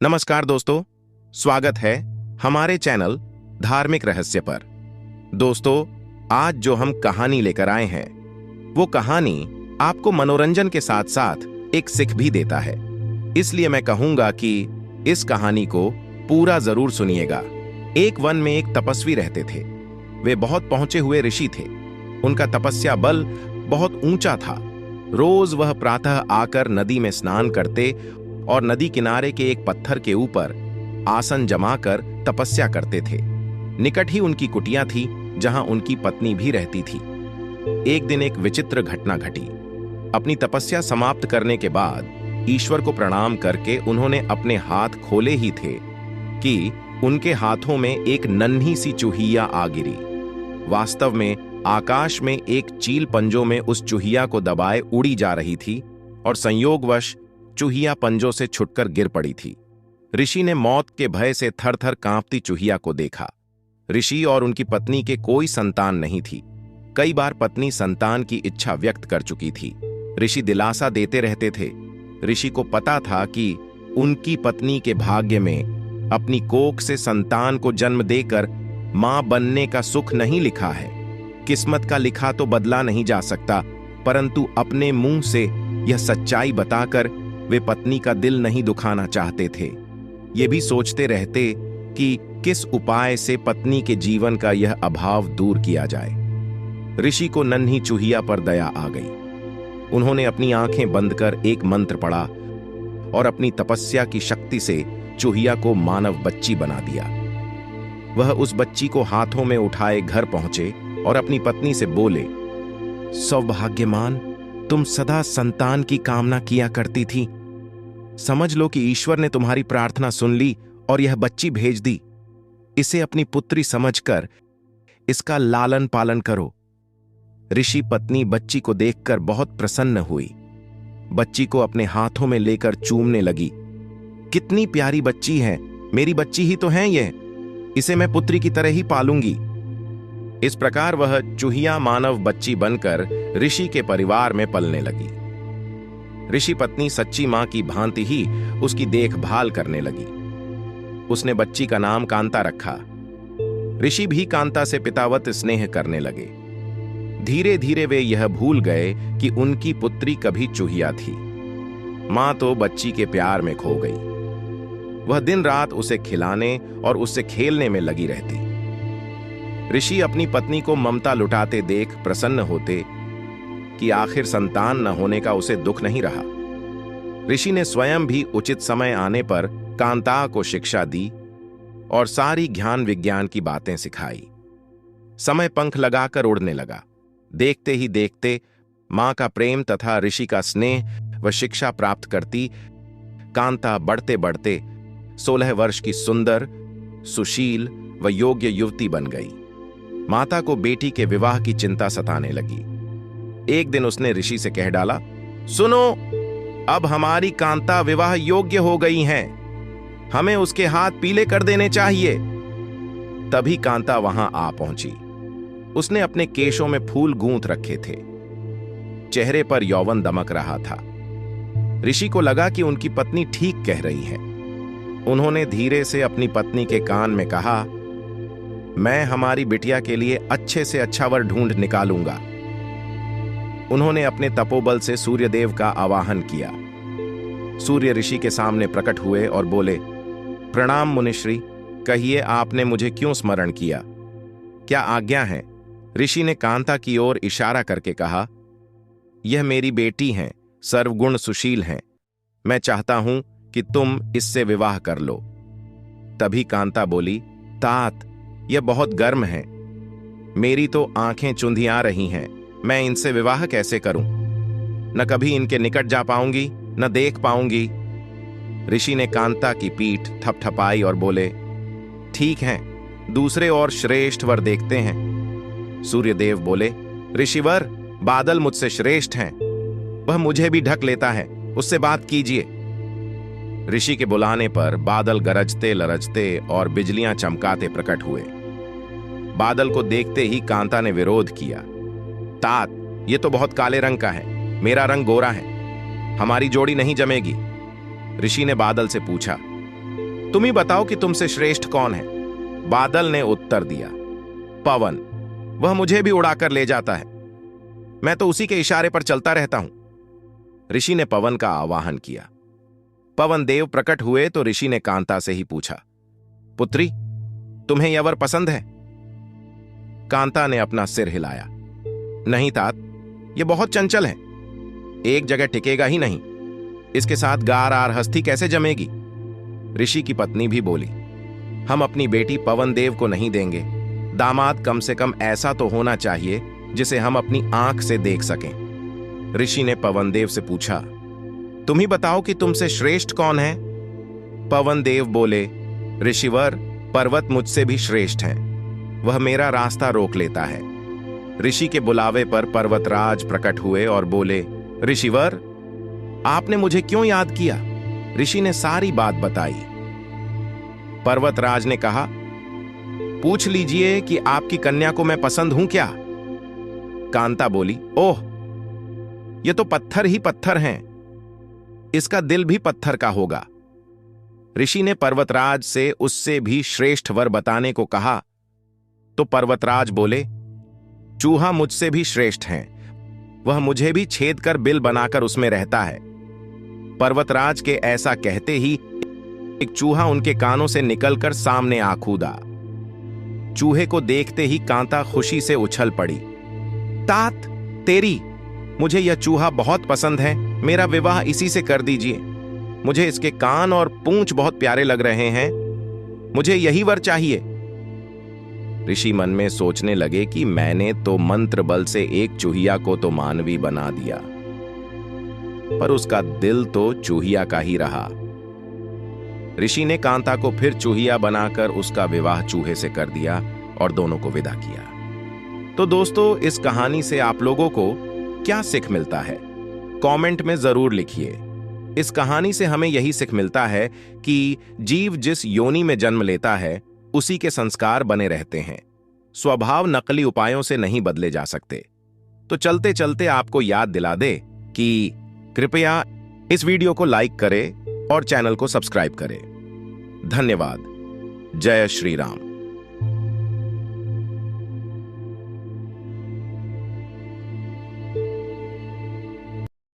नमस्कार दोस्तों, स्वागत है हमारे चैनल धार्मिक रहस्य पर। दोस्तों, आज जो हम कहानी लेकर आए हैं वो कहानी आपको मनोरंजन के साथ साथ एक सीख भी देता है। इसलिए मैं कहूंगा कि इस कहानी को पूरा जरूर सुनिएगा। एक वन में एक तपस्वी रहते थे। वे बहुत पहुंचे हुए ऋषि थे। उनका तपस्या बल बहुत ऊंचा था। रोज वह प्रातः आकर नदी में स्नान करते और नदी किनारे के एक पत्थर के ऊपर आसन जमाकर तपस्या करते थे। निकट ही उनकी कुटिया थी जहां उनकी पत्नी भी रहती थी। एक दिन एक विचित्र घटना घटी। अपनी तपस्या समाप्त करने के बाद ईश्वर को प्रणाम करके उन्होंने अपने हाथ खोले ही थे कि उनके हाथों में एक नन्ही सी चूहिया आ गिरी। वास्तव में आकाश में एक चील पंजों में उस चूहिया को दबाए उड़ी जा रही थी और संयोगवश चूहिया पंजों से छुटकर गिर पड़ी थी। ऋषि ने मौत के भय से थर थर कांपती चूहिया को देखा। ऋषि और उनकी पत्नी के कोई संतान नहीं थी। कई बार पत्नी संतान की इच्छा व्यक्त कर चुकी थी। ऋषि दिलासा देते रहते थे। ऋषि को पता था कि उनकी पत्नी के भाग्य में अपनी कोख से संतान को जन्म देकर मां बनने का सुख नहीं लिखा है। किस्मत का लिखा तो बदला नहीं जा सकता, परंतु अपने मुंह से यह सच्चाई बताकर वे पत्नी का दिल नहीं दुखाना चाहते थे। ये भी सोचते रहते कि किस उपाय से पत्नी के जीवन का यह अभाव दूर किया जाए। ऋषि को नन्ही चूहिया पर दया आ गई। उन्होंने अपनी आंखें बंद कर एक मंत्र पढ़ा और अपनी तपस्या की शक्ति से चूहिया को मानव बच्ची बना दिया। वह उस बच्ची को हाथों में उठाए घर पहुंचे और अपनी पत्नी से बोले, सौभाग्यमान, तुम सदा संतान की कामना किया करती थी। समझ लो कि ईश्वर ने तुम्हारी प्रार्थना सुन ली और यह बच्ची भेज दी। इसे अपनी पुत्री समझकर इसका लालन पालन करो। ऋषि पत्नी बच्ची को देखकर बहुत प्रसन्न हुई। बच्ची को अपने हाथों में लेकर चूमने लगी। कितनी प्यारी बच्ची है, मेरी बच्ची ही तो है यह। इसे मैं पुत्री की तरह ही पालूंगी। इस प्रकार वह चूहिया मानव बच्ची बनकर ऋषि के परिवार में पलने लगी। ऋषि पत्नी सच्ची मां की भांति ही उसकी देखभाल करने लगी। उसने बच्ची का नाम कांता रखा। ऋषि भी कांता से पितावत स्नेह करने लगे। धीरे धीरे वे यह भूल गए कि उनकी पुत्री कभी चूहिया थी। मां तो बच्ची के प्यार में खो गई। वह दिन रात उसे खिलाने और उससे खेलने में लगी रहती। ऋषि अपनी पत्नी को ममता लुटाते देख प्रसन्न होते कि आखिर संतान न होने का उसे दुख नहीं रहा। ऋषि ने स्वयं भी उचित समय आने पर कांता को शिक्षा दी और सारी ज्ञान विज्ञान की बातें सिखाई। समय पंख लगाकर उड़ने लगा। देखते ही देखते मां का प्रेम तथा ऋषि का स्नेह व शिक्षा प्राप्त करती कांता बढ़ते बढ़ते 16 वर्ष की सुंदर, सुशील व योग्य युवती बन गई। माता को बेटी के विवाह की चिंता सताने लगी। एक दिन उसने ऋषि से कह डाला, सुनो, अब हमारी कांता विवाह योग्य हो गई हैं। हमें उसके हाथ पीले कर देने चाहिए। तभी कांता वहां आ पहुंची। उसने अपने केशों में फूल गूंथ रखे थे। चेहरे पर यौवन दमक रहा था। ऋषि को लगा कि उनकी पत्नी ठीक कह रही है। उन्होंने धीरे से अपनी पत्नी के कान में कहा, मैं हमारी बिटिया के लिए अच्छे से अच्छा वर ढूंढ निकालूंगा। उन्होंने अपने तपोबल से सूर्यदेव का आवाहन किया। सूर्य ऋषि के सामने प्रकट हुए और बोले, प्रणाम मुनिश्री, कहिए आपने मुझे क्यों स्मरण किया, क्या आज्ञा है? ऋषि ने कांता की ओर इशारा करके कहा, यह मेरी बेटी हैं, सर्वगुण सुशील हैं। मैं चाहता हूं कि तुम इससे विवाह कर लो। तभी कांता बोली, तात, यह बहुत गर्म है। मेरी तो आंखें चुंधिया रही हैं। मैं इनसे विवाह कैसे करूं? न कभी इनके निकट जा पाऊंगी, न देख पाऊंगी। ऋषि ने कांता की पीठ थपथपाई और बोले, ठीक है, दूसरे और श्रेष्ठ वर देखते हैं। सूर्यदेव बोले, ऋषिवर, बादल मुझसे श्रेष्ठ हैं। वह मुझे भी ढक लेता है, उससे बात कीजिए। ऋषि के बुलाने पर बादल गरजते लरजते और बिजलियां चमकाते प्रकट हुए। बादल को देखते ही कांता ने विरोध किया, तात, ये तो बहुत काले रंग का है, मेरा रंग गोरा है, हमारी जोड़ी नहीं जमेगी। ऋषि ने बादल से पूछा, तुम ही बताओ कि तुमसे श्रेष्ठ कौन है। बादल ने उत्तर दिया, पवन, वह मुझे भी उड़ाकर ले जाता है, मैं तो उसी के इशारे पर चलता रहता हूं। ऋषि ने पवन का आवाहन किया। पवन देव प्रकट हुए तो ऋषि ने कांता से ही पूछा, पुत्री, तुम्हें यह वर पसंद है? कांता ने अपना सिर हिलाया, नहीं तात, यह बहुत चंचल है, एक जगह टिकेगा ही नहीं, इसके साथ गार आर हस्ती कैसे जमेगी। ऋषि की पत्नी भी बोली, हम अपनी बेटी पवन देव को नहीं देंगे, दामाद कम से कम ऐसा तो होना चाहिए जिसे हम अपनी आंख से देख सकें। ऋषि ने पवन देव से पूछा, तुम ही बताओ कि तुमसे श्रेष्ठ कौन है? पवन देव बोले, ऋषिवर, पर्वत मुझसे भी श्रेष्ठ हैं, वह मेरा रास्ता रोक लेता है। ऋषि के बुलावे पर पर्वतराज प्रकट हुए और बोले, ऋषिवर, आपने मुझे क्यों याद किया? ऋषि ने सारी बात बताई। पर्वतराज ने कहा, पूछ लीजिए कि आपकी कन्या को मैं पसंद हूं क्या? कांता बोली, ओह, ये तो पत्थर ही पत्थर हैं, इसका दिल भी पत्थर का होगा। ऋषि ने पर्वतराज से उससे भी श्रेष्ठ वर बताने को कहा तो पर्वतराज बोले, चूहा मुझसे भी श्रेष्ठ है, वह मुझे भी छेद कर बिल बनाकर उसमें रहता है। पर्वतराज के ऐसा कहते ही एक चूहा उनके कानों से निकलकर सामने आ कूदा। चूहे को देखते ही कांता खुशी से उछल पड़ी, तात तेरी, मुझे यह चूहा बहुत पसंद है, मेरा विवाह इसी से कर दीजिए, मुझे इसके कान और पूंछ बहुत प्यारे लग रहे हैं, मुझे यही वर चाहिए। ऋषि मन में सोचने लगे कि मैंने तो मंत्र बल से एक चूहिया को तो मानवी बना दिया, पर उसका दिल तो चूहिया का ही रहा। ऋषि ने कांता को फिर चूहिया बनाकर उसका विवाह चूहे से कर दिया और दोनों को विदा किया। तो दोस्तों, इस कहानी से आप लोगों को क्या सीख मिलता है, कमेंट में जरूर लिखिए। इस कहानी से हमें यही सीख मिलता है कि जीव जिस योनि में जन्म लेता है उसी के संस्कार बने रहते हैं, स्वभाव नकली उपायों से नहीं बदले जा सकते। तो चलते चलते आपको याद दिला दे कि कृपया इस वीडियो को लाइक करें और चैनल को सब्सक्राइब करें। धन्यवाद। जय श्री राम।